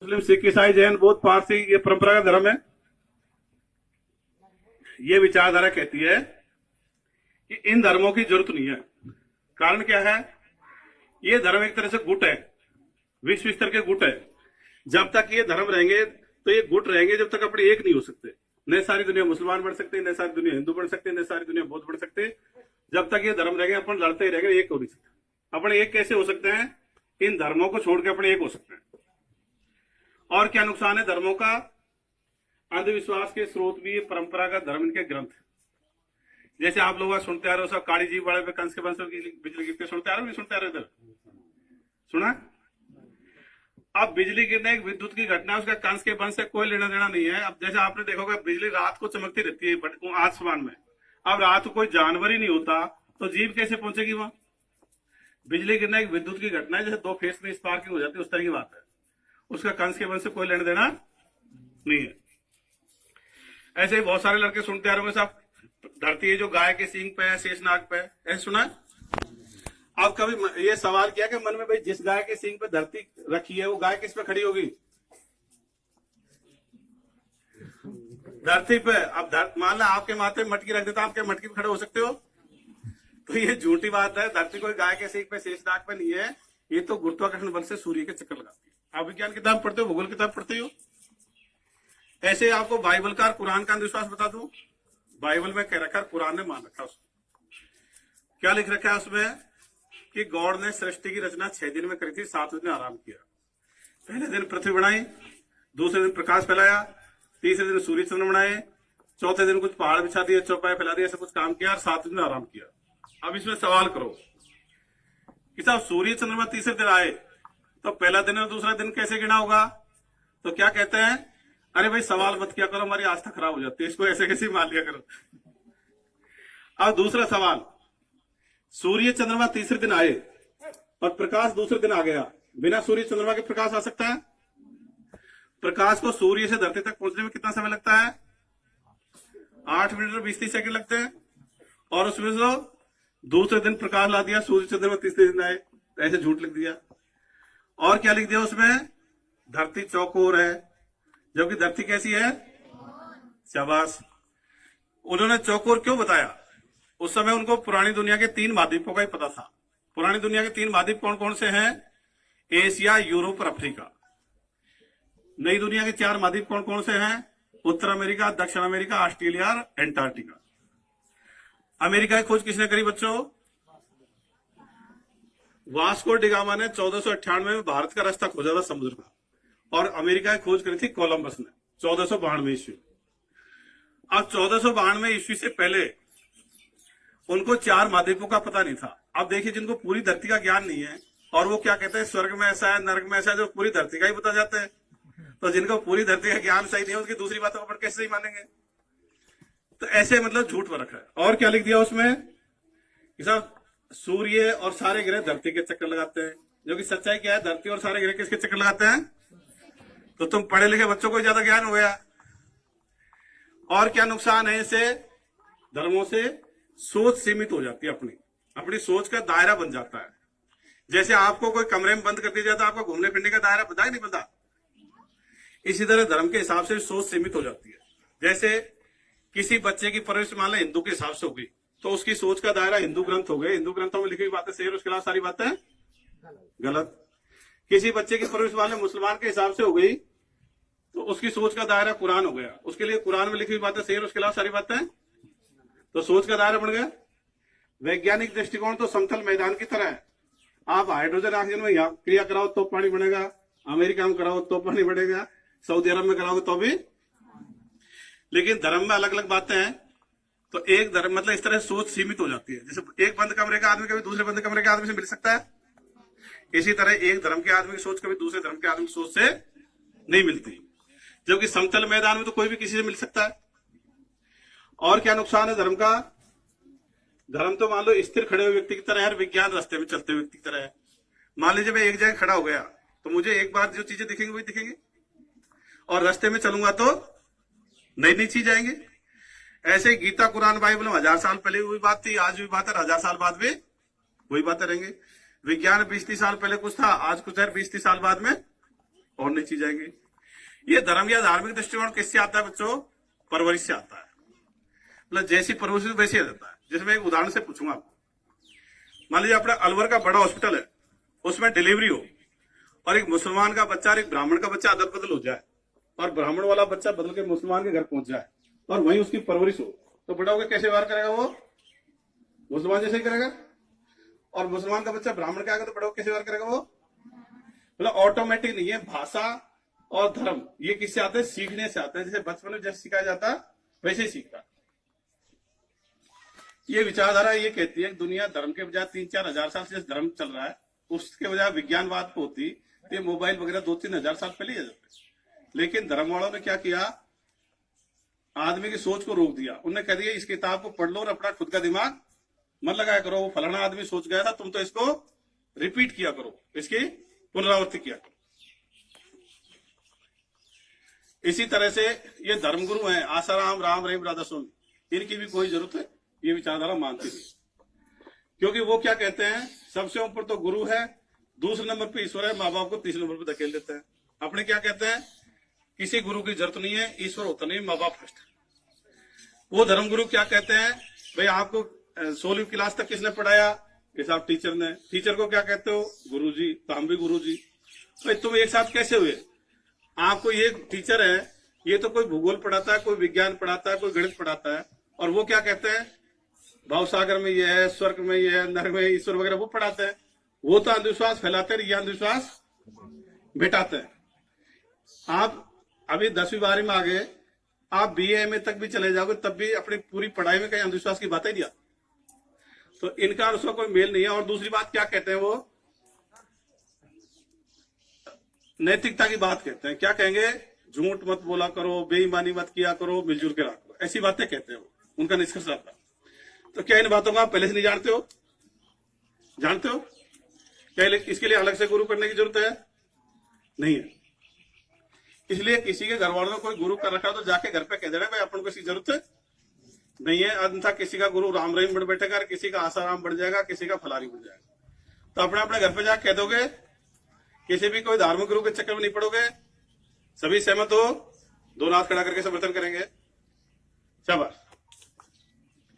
मुस्लिम, सिख, ईसाई, जैन, बौद्ध, पारसी ये परंपरा का धर्म है। ये विचारधारा कहती है कि इन धर्मों की जरूरत नहीं है। कारण क्या है? ये धर्म एक तरह से गुट है, विश्व स्तर के गुट है। जब तक ये धर्म रहेंगे तो ये गुट रहेंगे, जब तक अपने एक नहीं हो सकते। न सारी दुनिया मुसलमान बन सकते, न सारी दुनिया हिंदू बन सकते, न सारी दुनिया बौद्ध बन सकते। जब तक ये धर्म रहेंगे अपन लड़ते ही रहेंगे, एक हो नहीं सकते। अपने एक कैसे हो सकते हैं? इन धर्मों को छोड़ के अपने एक हो सकते हैं। और क्या नुकसान है धर्मों का? अंधविश्वास के स्रोत भी परंपरागत धर्म इनके ग्रंथ। जैसे आप लोग सुनते आ रहे हो सब काली जी वाले पे कंस के वंश की बिजली गिरते सुनते आ रहे हो, नहीं सुनते आ रहे? इधर सुना? अब बिजली गिरने एक विद्युत की घटना, उसका कंस के वंश से कोई लेना देना नहीं है। अब जैसे आपने देखोगे बिजली रात को चमकती रहती है आसमान में। अब रात को कोई जानवर ही नहीं होता तो जीव कैसे पहुंचेगी वहां? बिजली गिरना एक विद्युत की घटना है, जैसे दो फेस में स्पार्किंग हो जाती है, उस तरह की बात है। उसका कंस के वंश से कोई लेना देना नहीं है। ऐसे ही बहुत सारे लड़के सुनते आ रहे होंगे साहब, धरती है जो गाय के सींग पे है, शेषनाग पे है, ऐसे सुना? अब कभी ये सवाल किया कि मन में, भाई जिस गाय के सींग पे धरती रखी है वो गाय किस पे खड़ी होगी? धरती पे। अब मान लो आपके माथे मटकी रख देता, आपके मटकी पे खड़े हो सकते हो? तो ये झूठी बात है। धरती कोई गाय के सींग पे, शेषनाग पे नहीं है। ये तो गुरुत्वाकर्षण बल से सूर्य के चक्कर लगाती है। आप विज्ञान किताब पढ़ते हो, भूगोल किताब पढ़ते हो। ऐसे आपको बाइबल का, कुरान का अंधविश्वास बता दूं। बाइबल में कह रखा है, कुरान ने मान रखा उसमें। क्या लिख रखा है उसमें? कि गॉड ने सृष्टि की रचना 6 दिन में करी थी, 7वें दिन आराम किया। पहले दिन पृथ्वी बनाई, दूसरे दिन प्रकाश फैलाया, तीसरे दिन सूर्य चंद्र बनाए, चौथे दिन कुछ पहाड़ बिछा दिए, चौपाई फैला दिया, ऐसा कुछ काम किया और 7वें दिन आराम किया। अब इसमें सवाल करो कि साहब सूर्य चंद्रमा तीसरे दिन आए तो पहला दिन और दूसरा दिन कैसे गिना होगा? तो क्या कहते हैं, अरे भाई सवाल मत किया करो, हमारी आस्था खराब हो जाती है, इसको ऐसे कैसे मान लिया करो। अब दूसरा सवाल, सूर्य चंद्रमा तीसरे दिन आए और प्रकाश दूसरे दिन आ गया, बिना सूर्य चंद्रमा के प्रकाश आ सकता है? प्रकाश को सूर्य से धरती तक पहुंचने में कितना समय लगता है? 8 मिनट और 20 सेकंड लगते हैं। और उसमें से दूसरे दिन प्रकाश ला दिया, सूर्य चंद्रमा तीसरे दिन आए, ऐसे झूठ लिख दिया। और क्या लिख दिया उसमें? धरती चौकोर है, जबकि धरती कैसी है? शाबाश। उन्होंने चौकोर क्यों बताया? उस समय उनको पुरानी दुनिया के 3 महाद्वीपों का ही पता था। पुरानी दुनिया के 3 महाद्वीप कौन कौन से हैं? एशिया, यूरोप और अफ्रीका। नई दुनिया के 4 महाद्वीप कौन कौन से हैं? उत्तर अमेरिका, दक्षिण अमेरिका, ऑस्ट्रेलिया और एंटार्क्टिका। अमेरिका की खोज किसने करी बच्चों? वास्को डिगामा ने 1498 में भारत का रास्ता खोजा था समुद्र का, और अमेरिका की खोज करी थी कोलंबस ने 1492 ईस्वी। अब 1492 ईस्वी से पहले उनको 4 महाद्वीपों का पता नहीं था। अब देखिए, जिनको पूरी धरती का ज्ञान नहीं है और वो क्या कहते हैं स्वर्ग में ऐसा है, नरक में ऐसा है, जो पूरी धरती का ही बता जाते हैं। तो जिनको पूरी धरती का ज्ञान सही नहीं है, उनकी दूसरी बातों पर कैसे ही मानेंगे? तो ऐसे मतलब झूठ पर रखा है। और क्या लिख दिया उसमें कि साहब सूर्य और सारे ग्रह धरती के चक्कर लगाते हैं, जो कि सच्चाई क्या है? धरती और सारे ग्रह किसके चक्कर लगाते हैं? तो तुम पढ़े लिखे बच्चों को ज्यादा ज्ञान हो गया। और क्या नुकसान है इसे? धर्मों से सोच सीमित हो जाती है, अपनी सोच का दायरा बन जाता है। जैसे आपको कोई कमरे में बंद कर दिया जाता है, आपको घूमने फिरने का दायरा बता नहीं पता। इसी तरह धर्म के हिसाब से सोच सीमित हो जाती है। जैसे किसी बच्चे की परवरिश मान लें हिंदू के हिसाब से होगी, तो उसकी सोच का दायरा हिंदू ग्रंथ हो गए, हिंदू ग्रंथों में लिखी हुई बातें सही और उसके अलावा सारी बातें गलत। किसी बच्चे की परवरिश मान लें मुसलमान के हिसाब से हो गई, तो उसकी सोच का दायरा कुरान हो गया, उसके लिए कुरान में लिखी हुई बातें सही और उसके अलावा सारी बातें, तो सोच का दायरा बढ़ गया। वैज्ञानिक दृष्टिकोण तो समतल मैदान की तरह है। आप हाइड्रोजन ऑक्सीजन में यहाँ क्रिया कराओ तो पानी बढ़ेगा, अमेरिका में कराओ तो पानी बढ़ेगा, सऊदी अरब में कराओगे तो भी। लेकिन धर्म में अलग अलग बातें हैं। तो एक धर्म मतलब इस तरह सोच सीमित हो जाती है। जैसे एक बंद कमरे का आदमी कभी दूसरे बंद कमरे के आदमी से मिल सकता है, इसी तरह एक धर्म के आदमी की सोच कभी दूसरे धर्म के आदमी की सोच से नहीं मिलती। जबकि समतल मैदान में तो कोई भी किसी से मिल सकता है। और क्या नुकसान है धर्म का? धर्म तो मान लो स्थिर खड़े हुए व्यक्ति की तरह है, विज्ञान रास्ते में चलते हुए व्यक्ति की तरह है। मान लीजिए मैं एक जगह खड़ा हो गया तो मुझे एक बार जो चीजें दिखेंगी वही दिखेंगी, और रास्ते में चलूंगा तो नई नई चीज आएंगे। ऐसे गीता, कुरान, बाइबल में 1000 साल पहले हुई बात थी, आज भी बात है, 1000 साल बाद भी वही बातें रहेंगे। विज्ञान 20-30 साल पहले कुछ था, आज कुछ है, 20-30 साल बाद में और नई चीज आएगी। ये धर्म या धार्मिक दृष्टिकोण किससे आता है बच्चों? परवरिश से आता है। मतलब जैसी परवरिश वैसे आ जाता है। जैसे मैं एक उदाहरण से पूछूंगा आपको, मान लीजिए अपना अलवर का बड़ा हॉस्पिटल है, उसमें डिलीवरी हो और एक मुसलमान का बच्चा और एक ब्राह्मण का बच्चा अदल बदल हो जाए और ब्राह्मण वाला बच्चा बदल के मुसलमान के घर पहुंच जाए और वहीं उसकी परवरिश हो, तो बड़ा होकर कैसे व्यवहार करेगा? वो मुसलमान जैसे ही करेगा। और मुसलमान का बच्चा ब्राह्मण के आगे तो बड़ा होकर कैसे व्यवहार करेगा? वो मतलब ऑटोमेटिक नहीं है। भाषा और धर्म ये किससे आते हैं? सीखने से आते हैं। जैसे बचपन में जैसे सिखाया जाता है वैसे ही सीखता। ये विचारधारा ये कहती है कि दुनिया धर्म के बजाय 3-4 हजार साल से धर्म चल रहा है, उसके बजाय विज्ञानवाद पे होती तो ये मोबाइल वगैरह 2-3 हजार साल पहले ही आ जाते। लेकिन धर्म वालों ने क्या किया? आदमी की सोच को रोक दिया। उन्होंने कह दिया इस किताब को पढ़ लो और अपना खुद का दिमाग मत लगाया करो। वो फलाना आदमी सोच गया था, तुम तो इसको रिपीट किया करो, इसकी पुनरावृत्ति किया करो। इसी तरह से ये धर्मगुरु हैं आसाराम, राम रहीम, राधा स्वामी, इनकी भी कोई जरूरत है ये विचारधारा मानती नहीं। क्योंकि वो क्या कहते हैं? सबसे ऊपर तो गुरु है, दूसरे नंबर पे ईश्वर है, माँ बाप को तीसरे नंबर पे धकेल देते हैं। अपने क्या कहते हैं? किसी गुरु की जरूरत नहीं है, ईश्वर होता नहीं, माँ बाप फर्स्ट है। वो धर्मगुरु क्या कहते हैं? भाई आपको 16वीं क्लास तक किसने पढ़ाया? कि साहब टीचर ने। टीचर को क्या कहते हो? गुरु जी। तो हम भी गुरु जी। भाई तुम एक साथ कैसे हुए? आपको ये टीचर है, ये तो कोई भूगोल पढ़ाता है, कोई विज्ञान पढ़ाता है, कोई गणित पढ़ाता है, और वो क्या कहते हैं? भाव सागर में ये है, स्वर्ग में ये है, नरक में ईश्वर वगैरह वो पढ़ाते हैं। वो तो अंधविश्वास फैलाते हैं, ये अंधविश्वास भेटाते हैं। आप अभी 10वीं 12वीं में आ गए, आप BA में तक भी चले जाओगे तब भी अपनी पूरी पढ़ाई में कहीं अंधविश्वास की बात ही नहीं आती। तो इनका और उसका कोई मेल नहीं है। और दूसरी बात क्या कहते हैं? वो नैतिकता की बात कहते हैं। क्या कहेंगे? झूठ मत बोला करो, बेईमानी मत किया करो, मिलजुल के रखो, ऐसी बातें कहते हैं वो। उनका निष्कर्ष आता है। तो क्या इन बातों को आप पहले से नहीं जानते हो? जानते हो क्या इसके लिए अलग से गुरु करने की जरूरत है? नहीं है। इसलिए किसी के घर वालों ने कोई गुरु कर रखा तो जाके घर पे कह देना भाई अपन को इसकी जरूरत नहीं है। अन्यथा किसी का गुरु राम रहीम बन बैठेगा, किसी का आसाराम बन जाएगा, किसी का फलारी बन जाएगा। तो अपने अपने घर पे जाके कह दोगे, किसी भी कोई धार्मिक गुरु के चक्कर में नहीं पड़ोगे। सभी सहमत हो? 2 हाथ खड़ा करके समर्थन करेंगे। शाबाश।